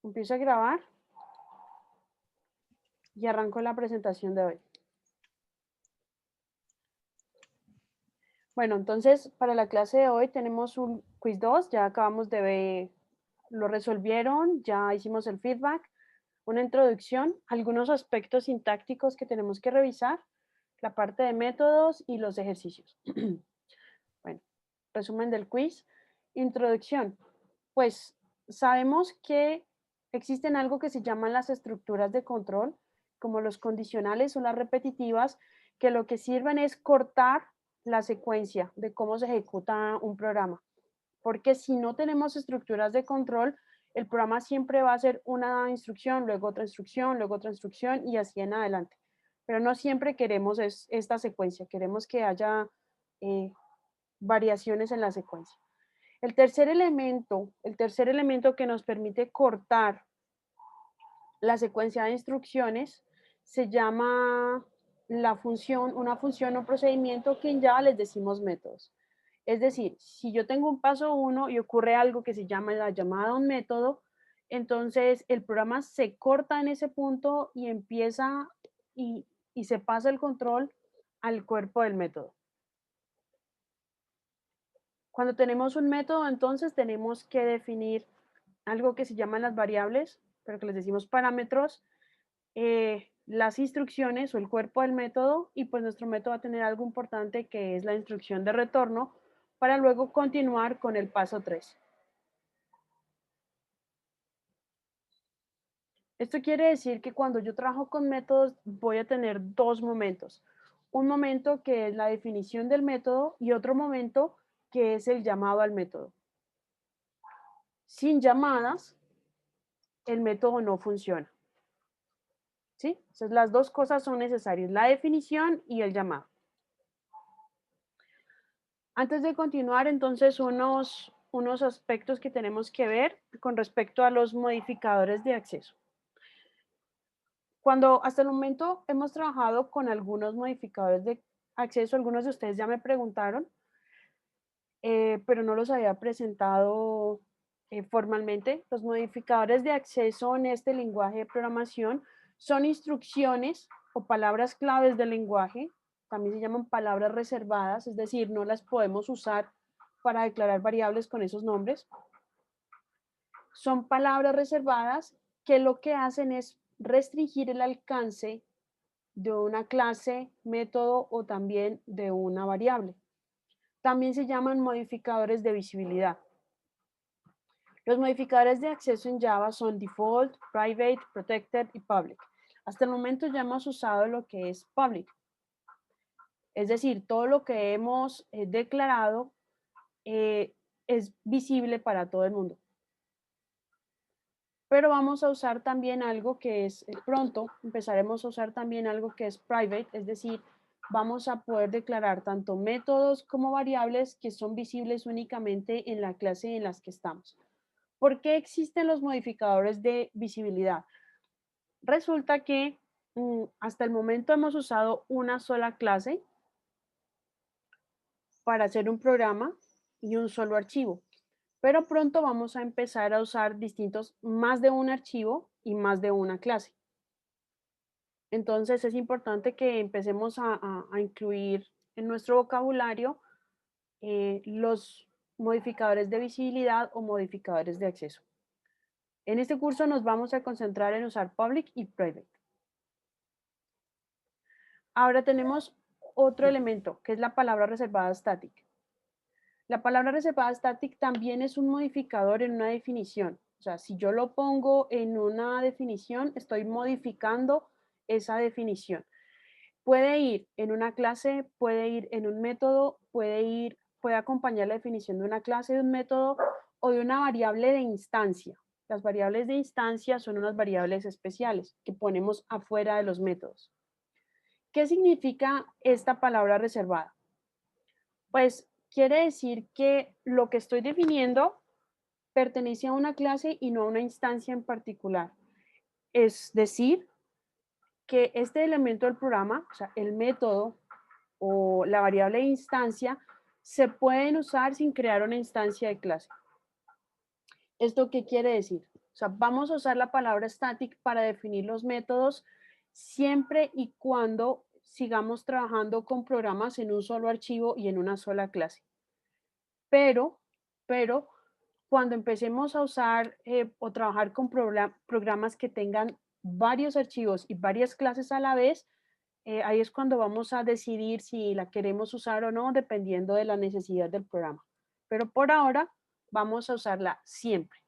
Empiezo a grabar y arranco la presentación de hoy. Bueno, entonces para la clase de hoy tenemos un quiz 2, ya acabamos de ver, lo resolvieron, ya hicimos el feedback, una introducción, algunos aspectos sintácticos que tenemos que revisar, la parte de métodos y los ejercicios. Bueno, resumen del quiz. Introducción. Pues sabemos que existen algo que se llaman las estructuras de control, como los condicionales o las repetitivas, que lo que sirven es cortar la secuencia de cómo se ejecuta un programa. Porque si no tenemos estructuras de control, el programa siempre va a hacer una instrucción, luego otra instrucción, luego otra instrucción y así en adelante. Pero no siempre queremos esta secuencia, queremos que haya variaciones en la secuencia. El tercer elemento que nos permite cortar la secuencia de instrucciones se llama una función o procedimiento que en Java les decimos métodos. Es decir, si yo tengo un paso 1 y ocurre algo que se llama la llamada a un método, entonces el programa se corta en ese punto y empieza y se pasa el control al cuerpo del método. Cuando tenemos un método, entonces tenemos que definir algo que se llaman las variables, pero que les decimos parámetros, las instrucciones o el cuerpo del método, y pues nuestro método va a tener algo importante que es la instrucción de retorno para luego continuar con el paso 3. Esto quiere decir que cuando yo trabajo con métodos voy a tener dos momentos. Un momento que es la definición del método y otro momento que es el llamado al método. Sin llamadas, el método no funciona. ¿Sí? Entonces las dos cosas son necesarias, la definición y el llamado. Antes de continuar, entonces, unos aspectos que tenemos que ver con respecto a los modificadores de acceso. Cuando hasta el momento hemos trabajado con algunos modificadores de acceso, algunos de ustedes ya me preguntaron, pero no los había presentado formalmente. Los modificadores de acceso en este lenguaje de programación son instrucciones o palabras claves del lenguaje, también se llaman palabras reservadas, es decir, no las podemos usar para declarar variables con esos nombres. Son palabras reservadas que lo que hacen es restringir el alcance de una clase, método o también de una variable. También se llaman modificadores de visibilidad. Los modificadores de acceso en Java son default, private, protected y public. Hasta el momento ya hemos usado lo que es public. Es decir, todo lo que hemos declarado es visible para todo el mundo. Pero vamos a usar también algo que es, pronto empezaremos a usar también algo que es private, es decir, vamos a poder declarar tanto métodos como variables que son visibles únicamente en la clase en las que estamos. ¿Por qué existen los modificadores de visibilidad? Resulta que hasta el momento hemos usado una sola clase para hacer un programa y un solo archivo, pero pronto vamos a empezar a usar más de un archivo y más de una clase. Entonces es importante que empecemos a incluir en nuestro vocabulario los modificadores de visibilidad o modificadores de acceso. En este curso nos vamos a concentrar en usar public y private. Ahora tenemos otro elemento, que es la palabra reservada static. La palabra reservada static también es un modificador en una definición. O sea, si yo lo pongo en una definición, estoy modificando esa definición. Puede ir en una clase, puede ir en un método, puede acompañar la definición de una clase, de un método o de una variable de instancia. Las variables de instancia son unas variables especiales que ponemos afuera de los métodos. ¿Qué significa esta palabra reservada? Pues quiere decir que lo que estoy definiendo pertenece a una clase y no a una instancia en particular. Es decir, que este elemento del programa, o sea, el método o la variable de instancia, se pueden usar sin crear una instancia de clase. ¿Esto qué quiere decir? O sea, vamos a usar la palabra static para definir los métodos siempre y cuando sigamos trabajando con programas en un solo archivo y en una sola clase. Pero, pero cuando empecemos a usar o trabajar con programas que tengan varios archivos y varias clases a la vez, ahí es cuando vamos a decidir si la queremos usar o no, dependiendo de la necesidad del programa. Pero por ahora vamos a usarla siempre.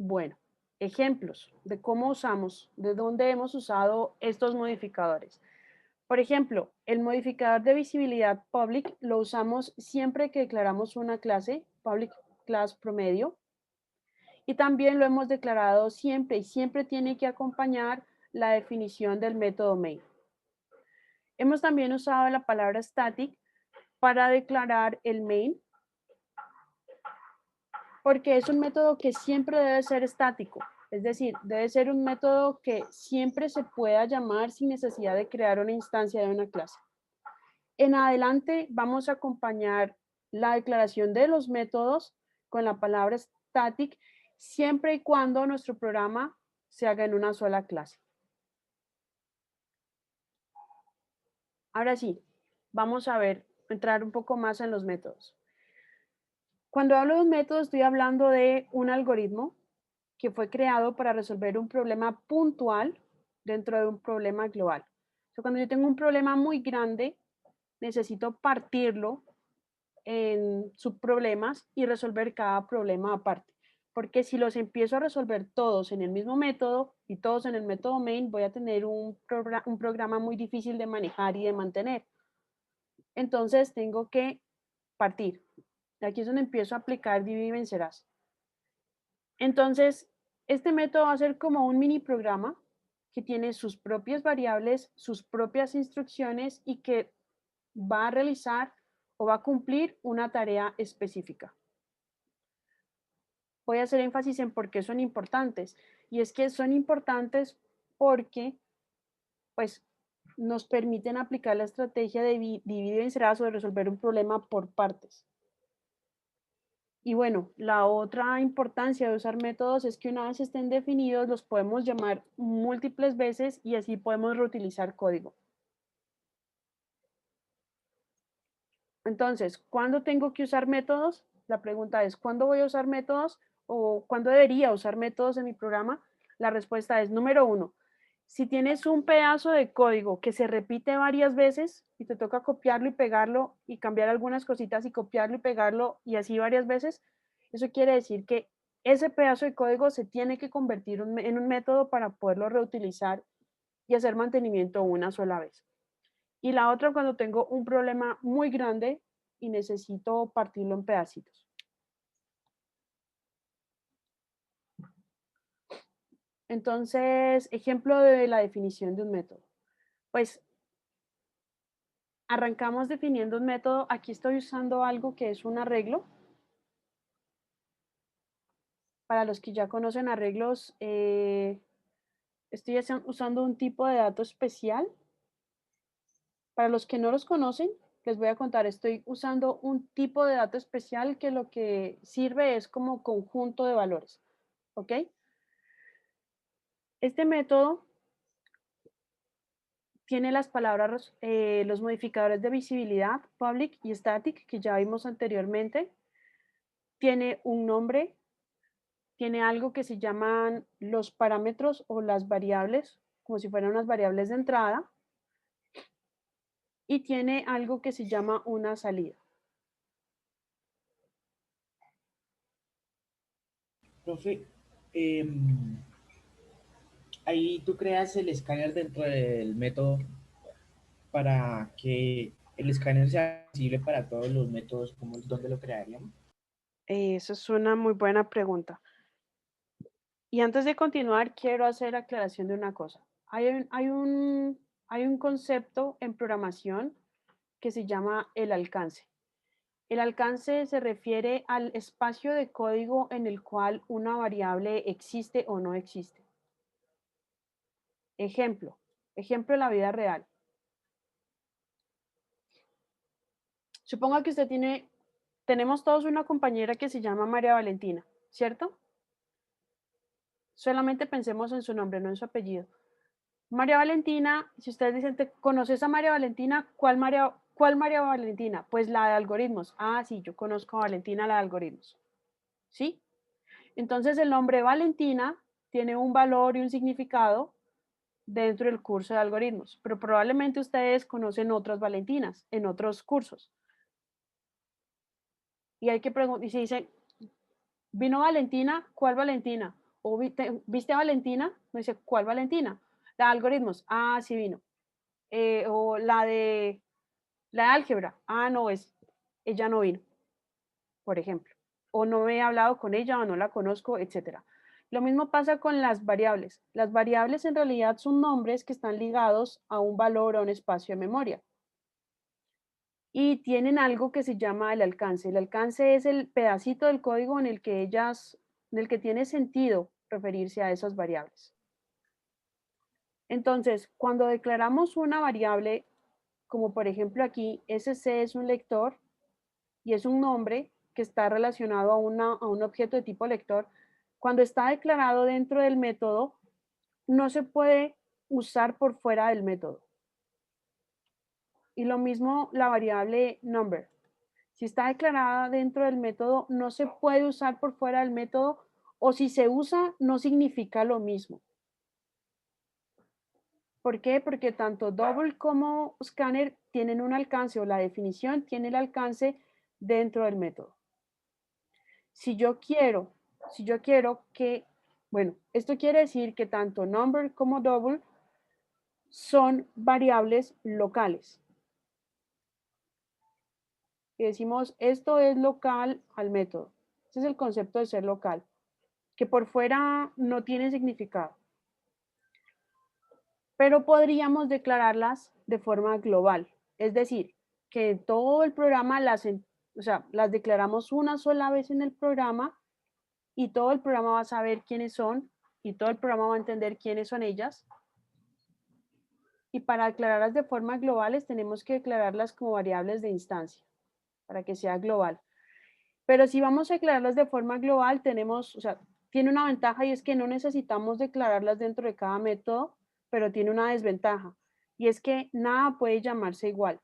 Bueno, ejemplos de cómo usamos, de dónde hemos usado estos modificadores. Por ejemplo, el modificador de visibilidad public lo usamos siempre que declaramos una clase, public class promedio, y también lo hemos declarado siempre y siempre tiene que acompañar la definición del método main. Hemos también usado la palabra static para declarar el main, porque es un método que siempre debe ser estático, es decir, debe ser un método que siempre se pueda llamar sin necesidad de crear una instancia de una clase. En adelante vamos a acompañar la declaración de los métodos con la palabra static siempre y cuando nuestro programa se haga en una sola clase. Ahora sí, vamos a entrar un poco más en los métodos. Cuando hablo de un método, estoy hablando de un algoritmo que fue creado para resolver un problema puntual dentro de un problema global. O sea, cuando yo tengo un problema muy grande, necesito partirlo en subproblemas y resolver cada problema aparte. Porque si los empiezo a resolver todos en el mismo método y todos en el método main, voy a tener un programa muy difícil de manejar y de mantener. Entonces tengo que partir. Aquí es donde empiezo a aplicar divide y vencerás. Entonces, este método va a ser como un mini programa que tiene sus propias variables, sus propias instrucciones y que va a realizar o va a cumplir una tarea específica. Voy a hacer énfasis en por qué son importantes. Y es que son importantes porque pues, nos permiten aplicar la estrategia de divide y vencerás o de resolver un problema por partes. Y bueno, la otra importancia de usar métodos es que una vez estén definidos, los podemos llamar múltiples veces y así podemos reutilizar código. Entonces, ¿cuándo tengo que usar métodos? La pregunta es, ¿cuándo voy a usar métodos o cuándo debería usar métodos en mi programa? La respuesta es, número uno, si tienes un pedazo de código que se repite varias veces y te toca copiarlo y pegarlo y cambiar algunas cositas y copiarlo y pegarlo y así varias veces, eso quiere decir que ese pedazo de código se tiene que convertir en un método para poderlo reutilizar y hacer mantenimiento una sola vez. Y la otra cuando tengo un problema muy grande y necesito partirlo en pedacitos. Entonces, ejemplo de la definición de un método. Pues arrancamos definiendo un método. Aquí estoy usando algo que es un arreglo. Para los que ya conocen arreglos, estoy usando un tipo de dato especial. Para los que no los conocen, les voy a contar, estoy usando un tipo de dato especial que lo que sirve es como conjunto de valores. ¿Ok? Este método tiene las palabras, los modificadores de visibilidad, public y static, que ya vimos anteriormente. Tiene un nombre, tiene algo que se llaman los parámetros o las variables, como si fueran unas variables de entrada, y tiene algo que se llama una salida. Profe, ahí tú creas el escáner dentro del método para que el escáner sea visible para todos los métodos, ¿dónde lo crearíamos? Eso es una muy buena pregunta. Y antes de continuar, quiero hacer aclaración de una cosa. Hay un concepto en programación que se llama el alcance. El alcance se refiere al espacio de código en el cual una variable existe o no existe. Ejemplo de la vida real. Suponga que usted tenemos todos una compañera que se llama María Valentina, ¿cierto? Solamente pensemos en su nombre, no en su apellido. María Valentina, si ustedes dicen, ¿conoces a María Valentina? Cuál María Valentina? Pues la de algoritmos. Ah, sí, yo conozco a Valentina, la de algoritmos. ¿Sí? Entonces el nombre Valentina tiene un valor y un significado dentro del curso de algoritmos, pero probablemente ustedes conocen otras Valentinas en otros cursos. Y hay que preguntar, y si dicen, ¿vino Valentina? ¿Cuál Valentina? ¿O viste a Valentina? Me dice, ¿cuál Valentina? La de algoritmos. Ah, sí vino. O la de álgebra. Ah, no, ella no vino, por ejemplo. O no he hablado con ella o no la conozco, etcétera. Lo mismo pasa con las variables. Las variables en realidad son nombres que están ligados a un valor o a un espacio de memoria. Y tienen algo que se llama el alcance. El alcance es el pedacito del código en el que tiene sentido referirse a esas variables. Entonces, cuando declaramos una variable, como por ejemplo aquí, SC es un lector y es un nombre que está relacionado a un objeto de tipo lector, cuando está declarado dentro del método, no se puede usar por fuera del método. Y lo mismo la variable number. Si está declarada dentro del método, no se puede usar por fuera del método, o si se usa, no significa lo mismo. ¿Por qué? Porque tanto double como scanner tienen un alcance, o la definición tiene el alcance dentro del método. Si yo quiero que, bueno, esto quiere decir que tanto number como double son variables locales. Y decimos, esto es local al método. Ese es el concepto de ser local, que por fuera no tiene significado. Pero podríamos declararlas de forma global. Es decir, que todo el programa las declaramos una sola vez en el programa y todo el programa va a saber quiénes son y todo el programa va a entender quiénes son ellas. Y para declararlas de forma globales tenemos que declararlas como variables de instancia para que sea global. Pero si vamos a declararlas de forma global, tiene una ventaja y es que no necesitamos declararlas dentro de cada método, pero tiene una desventaja y es que nada puede llamarse igual.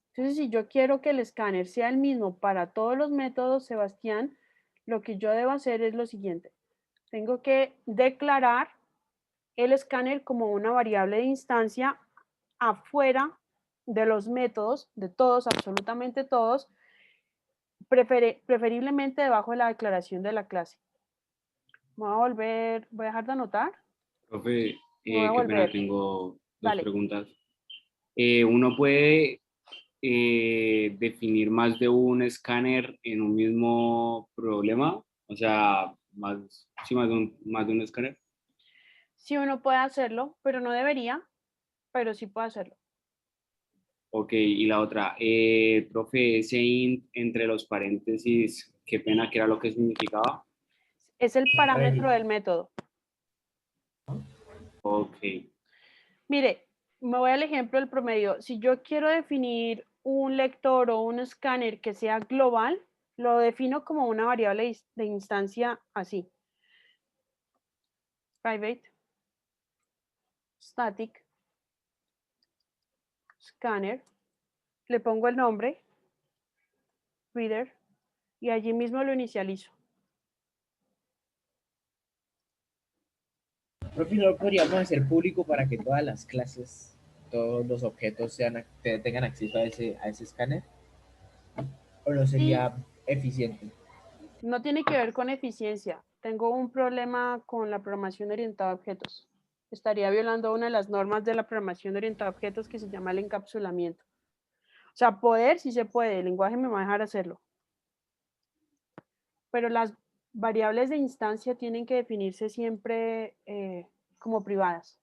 Entonces, si yo quiero que el escáner sea el mismo para todos los métodos, Sebastián, lo que yo debo hacer es lo siguiente. Tengo que declarar el escáner como una variable de instancia afuera de los métodos, de todos, absolutamente todos, preferiblemente debajo de la declaración de la clase. Voy a dejar de anotar. Profe, Me voy a qué pena, volver. tengo dos Dale. preguntas. ¿Uno puede definir más de un escáner en un mismo problema? O sea, sí, más de un escáner. Sí, uno puede hacerlo, pero no debería, pero sí puede hacerlo. Ok, y la otra, profe, ese int entre los paréntesis, qué pena que era lo que significaba. Es el parámetro Ready. del método. Ok, Mire, me voy al ejemplo del promedio. Si yo quiero definir un lector o un escáner que sea global, lo defino como una variable de instancia así. Private, static, scanner, le pongo el nombre, reader, y allí mismo lo inicializo. Profe, ¿no lo podríamos hacer público para que todas las clases, todos los objetos tengan acceso a ese escáner? ¿O no Sí, sería eficiente? no tiene que ver con eficiencia. Tengo un problema con la programación orientada a objetos. Estaría violando una de las normas de la programación orientada a objetos que se llama el encapsulamiento. O sea, poder sí se puede, el lenguaje me va a dejar hacerlo. Pero las variables de instancia tienen que definirse siempre como privadas.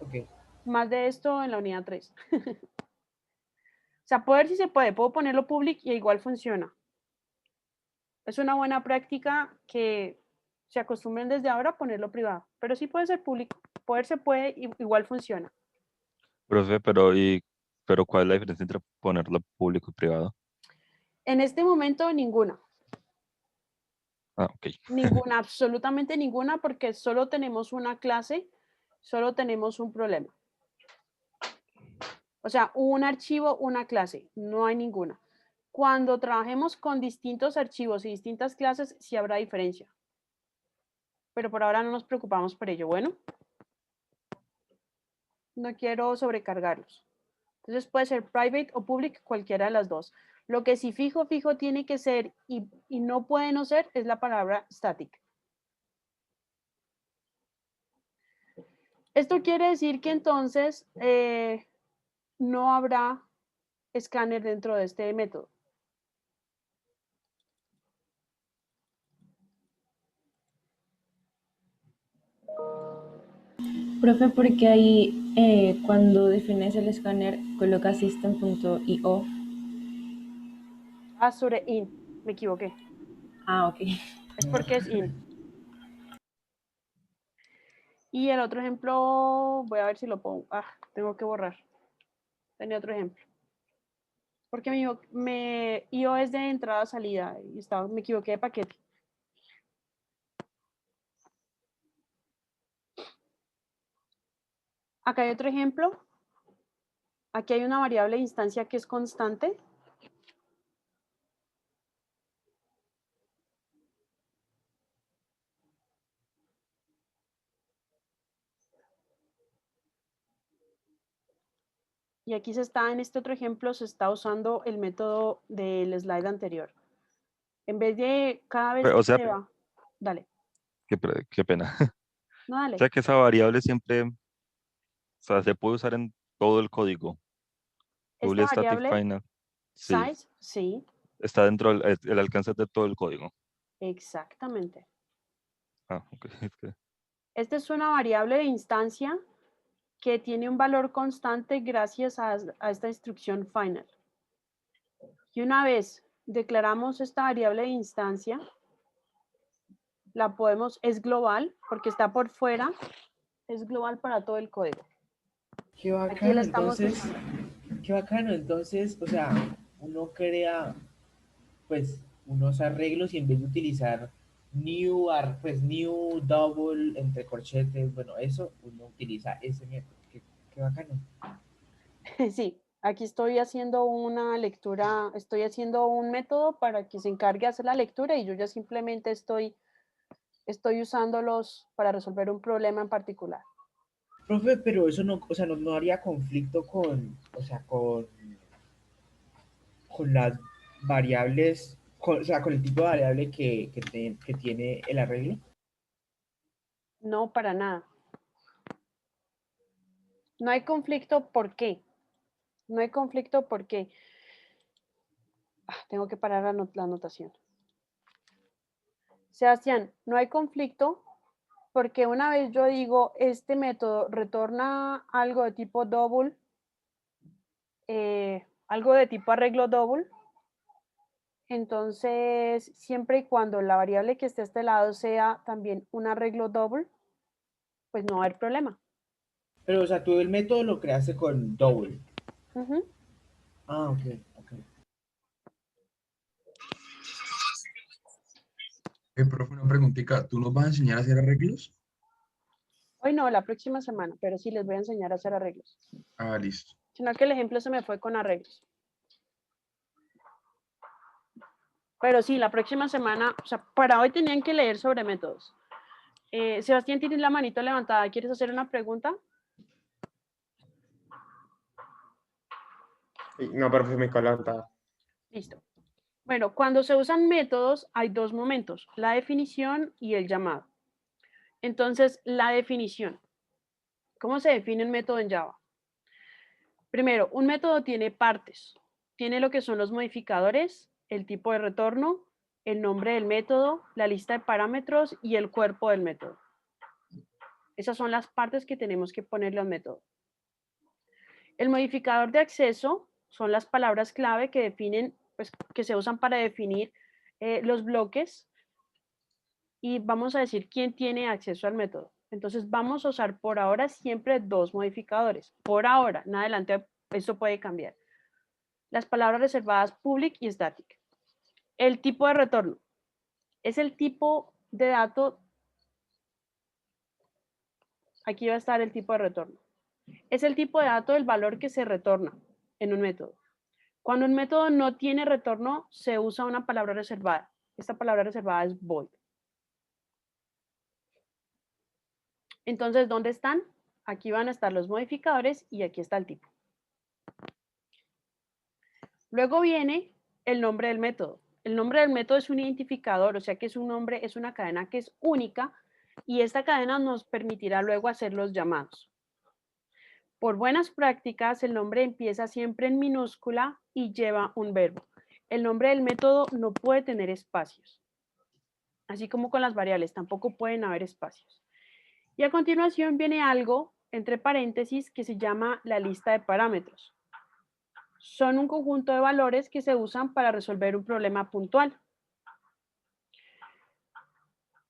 Ok. Más de esto en la unidad 3. O sea, poder sí se puede, puedo ponerlo public y igual funciona. Es una buena práctica que se acostumbren desde ahora a ponerlo privado, pero sí puede ser público. Poder se puede y igual funciona. Profe, pero ¿cuál es la diferencia entre ponerlo público y privado? En este momento ninguna, Ah, ok. ninguna, absolutamente ninguna, porque solo tenemos una clase, solo tenemos un problema. O sea, un archivo, una clase, no hay ninguna. Cuando trabajemos con distintos archivos y distintas clases, sí habrá diferencia. Pero por ahora no nos preocupamos por ello. Bueno, no quiero sobrecargarlos. Entonces puede ser private o public, cualquiera de las dos. Lo que sí fijo tiene que ser y no puede no ser es la palabra static. Esto quiere decir que entonces no habrá escáner dentro de este método. Profe, porque ahí cuando defines el escáner coloca system.io. Ah, sobre in, me equivoqué. Ah, ok. Es porque es in. Y el otro ejemplo, voy a ver si lo pongo. Ah, tengo que borrar. Tenía otro ejemplo. Porque IO es de entrada-salida y me equivoqué de paquete. Acá hay otro ejemplo. Aquí hay una variable de instancia que es constante. Y aquí en este otro ejemplo, se está usando el método del slide anterior. En vez de cada vez O que sea, se va, dale, qué pena. no O dale. sea que esa variable siempre, o sea, se puede usar en todo el código. Esta Boolean static variable, final, sí, size, sí, está dentro el alcance de todo el código. exactamente. Ah, ok. Esta es una variable de instancia que tiene un valor constante gracias a esta instrucción final. Y una vez declaramos esta variable de instancia, es global porque está por fuera, es global para todo el código. Qué Aquí la bacano, estamos entonces, usando. qué bacano, entonces, o sea, uno crea, pues, unos arreglos y en vez de utilizar pues, new, double, entre corchetes, bueno, eso, uno utiliza ese método, qué bacano. Sí, aquí estoy haciendo una lectura, estoy haciendo un método para que se encargue de hacer la lectura y yo ya simplemente estoy usándolos para resolver un problema en particular. Profe, pero eso no, o sea, no haría conflicto con, o sea, con las variables, o sea, con el tipo de variable que tiene el arreglo. No, para nada. No hay conflicto, ¿por qué? No hay conflicto porque tengo que parar la anotación. Sebastián, no hay conflicto porque una vez yo digo este método retorna algo de tipo double, algo de tipo arreglo double, entonces siempre y cuando la variable que esté a este lado sea también un arreglo double, pues no va a haber problema. Pero, o sea, tú el método lo creaste con double. Uh-huh. Ah, ok, ok. Profe, una preguntita. ¿Tú nos vas a enseñar a hacer arreglos? Hoy no, la próxima semana, pero sí les voy a enseñar a hacer arreglos. Ah, listo. Sino que el ejemplo se me fue con arreglos. Pero sí, la próxima semana, o sea, para hoy tenían que leer sobre métodos. Sebastián, tienes la manito levantada. ¿Quieres hacer una pregunta? No, profe, me quedó levantada. Listo. Bueno, cuando se usan métodos hay dos momentos, la definición y el llamado. Entonces, la definición. ¿Cómo se define un método en Java? Primero, un método tiene partes. Tiene lo que son los modificadores, el tipo de retorno, el nombre del método, la lista de parámetros y el cuerpo del método. Esas son las partes que tenemos que ponerle al método. El modificador de acceso son las palabras clave que definen, pues, que se usan para definir los bloques y vamos a decir quién tiene acceso al método. Entonces vamos a usar por ahora siempre dos modificadores. Por ahora, en adelante esto puede cambiar. Las palabras reservadas public y static. El tipo de retorno es el tipo de dato. Aquí va a estar el tipo de retorno. Es el tipo de dato del valor que se retorna en un método. Cuando un método no tiene retorno, se usa una palabra reservada. Esta palabra reservada es void. Entonces, ¿dónde están? Aquí van a estar los modificadores y aquí está el tipo. Luego viene el nombre del método. El nombre del método es un identificador, o sea que es un nombre, es una cadena que es única y esta cadena nos permitirá luego hacer los llamados. Por buenas prácticas, el nombre empieza siempre en minúscula y lleva un verbo. El nombre del método no puede tener espacios. Así como con las variables, tampoco pueden haber espacios. Y a continuación viene algo entre paréntesis que se llama la lista de parámetros. Son un conjunto de valores que se usan para resolver un problema puntual.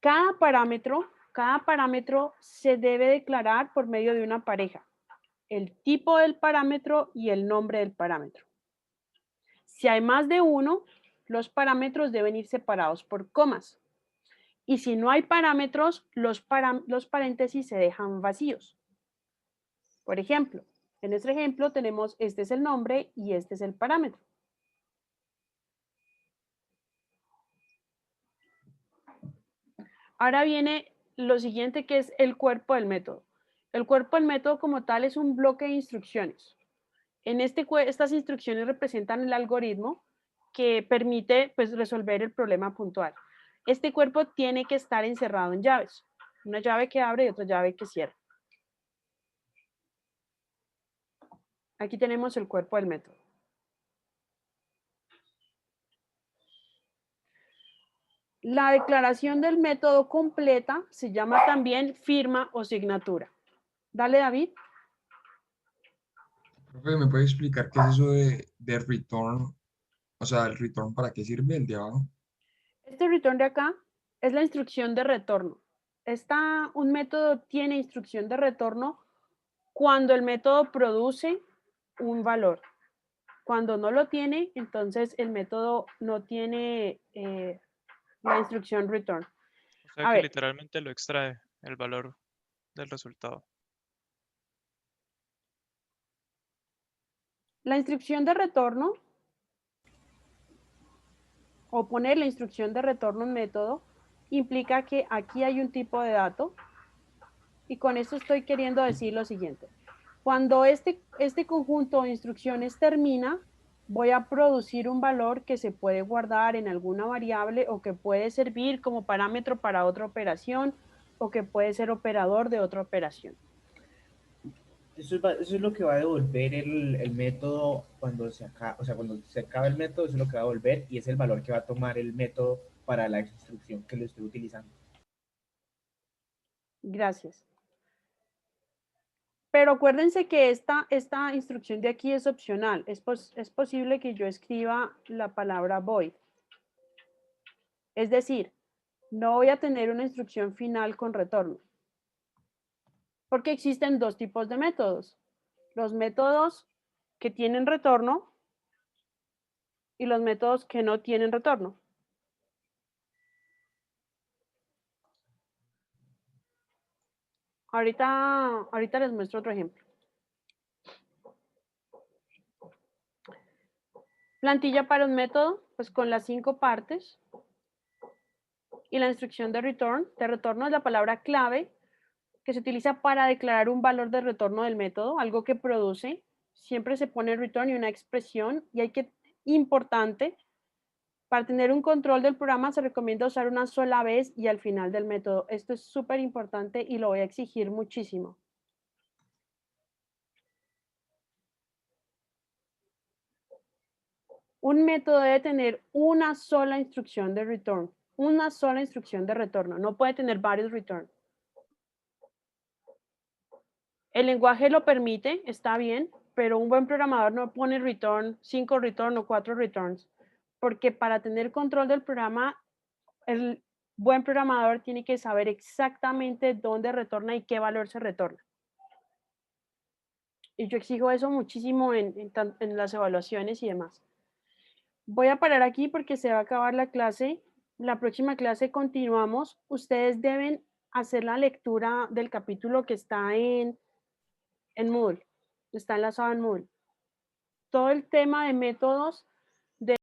Cada parámetro se debe declarar por medio de una pareja. El tipo del parámetro y el nombre del parámetro. Si hay más de uno, los parámetros deben ir separados por comas. Y si no hay parámetros, los paréntesis se dejan vacíos. Por ejemplo, en este ejemplo tenemos, este es el nombre y este es el parámetro. Ahora viene lo siguiente, que es el cuerpo del método. El cuerpo del método como tal es un bloque de instrucciones. En estas instrucciones representan el algoritmo que permite pues, resolver el problema puntual. Este cuerpo tiene que estar encerrado en llaves. Una llave que abre y otra llave que cierra. Aquí tenemos el cuerpo del método. La declaración del método completa se llama también firma o signatura. Dale, David. Profe, ¿me puede explicar qué es eso de return? O sea, el return, ¿para qué sirve el de abajo? Este return de acá es la instrucción de retorno. Un método tiene instrucción de retorno cuando el método produce un valor. Cuando no lo tiene, entonces el método no tiene la instrucción return. O sea A que ver, literalmente lo extrae el valor del resultado. la instrucción de retorno o poner la instrucción de retorno en método implica que aquí hay un tipo de dato y con esto estoy queriendo decir lo siguiente. Cuando este conjunto de instrucciones termina, voy a producir un valor que se puede guardar en alguna variable o que puede servir como parámetro para otra operación o que puede ser operador de otra operación. Eso es lo que va a devolver el método cuando se acaba, o sea, cuando se acaba el método, eso es lo que va a devolver y es el valor que va a tomar el método para la instrucción que lo esté utilizando. Gracias. Pero acuérdense que esta instrucción de aquí es opcional. Es posible que yo escriba la palabra void. Es decir, no voy a tener una instrucción final con retorno. Porque existen dos tipos de métodos. Los métodos que tienen retorno y los métodos que no tienen retorno. Ahorita les muestro otro ejemplo. Plantilla para un método, pues con las 5 partes. Y la instrucción de retorno es la palabra clave que se utiliza para declarar un valor de retorno del método, algo que produce. Siempre se pone return y una expresión y importante, para tener un control del programa se recomienda usar una sola vez y al final del método. Esto es súper importante y lo voy a exigir muchísimo. Un método debe tener una sola instrucción de return, una sola instrucción de retorno, no puede tener varios return. El lenguaje lo permite, está bien, pero un buen programador no pone return, 5 return o 4 returns, porque para tener control del programa, buen programador tiene que saber exactamente dónde retorna y qué valor se retorna. Y yo exijo eso muchísimo en las evaluaciones y demás. Voy a parar aquí porque se va a acabar la clase. La próxima clase continuamos. Ustedes deben hacer la lectura del capítulo que está en Moodle. Está enlazado en Moodle. Todo el tema de métodos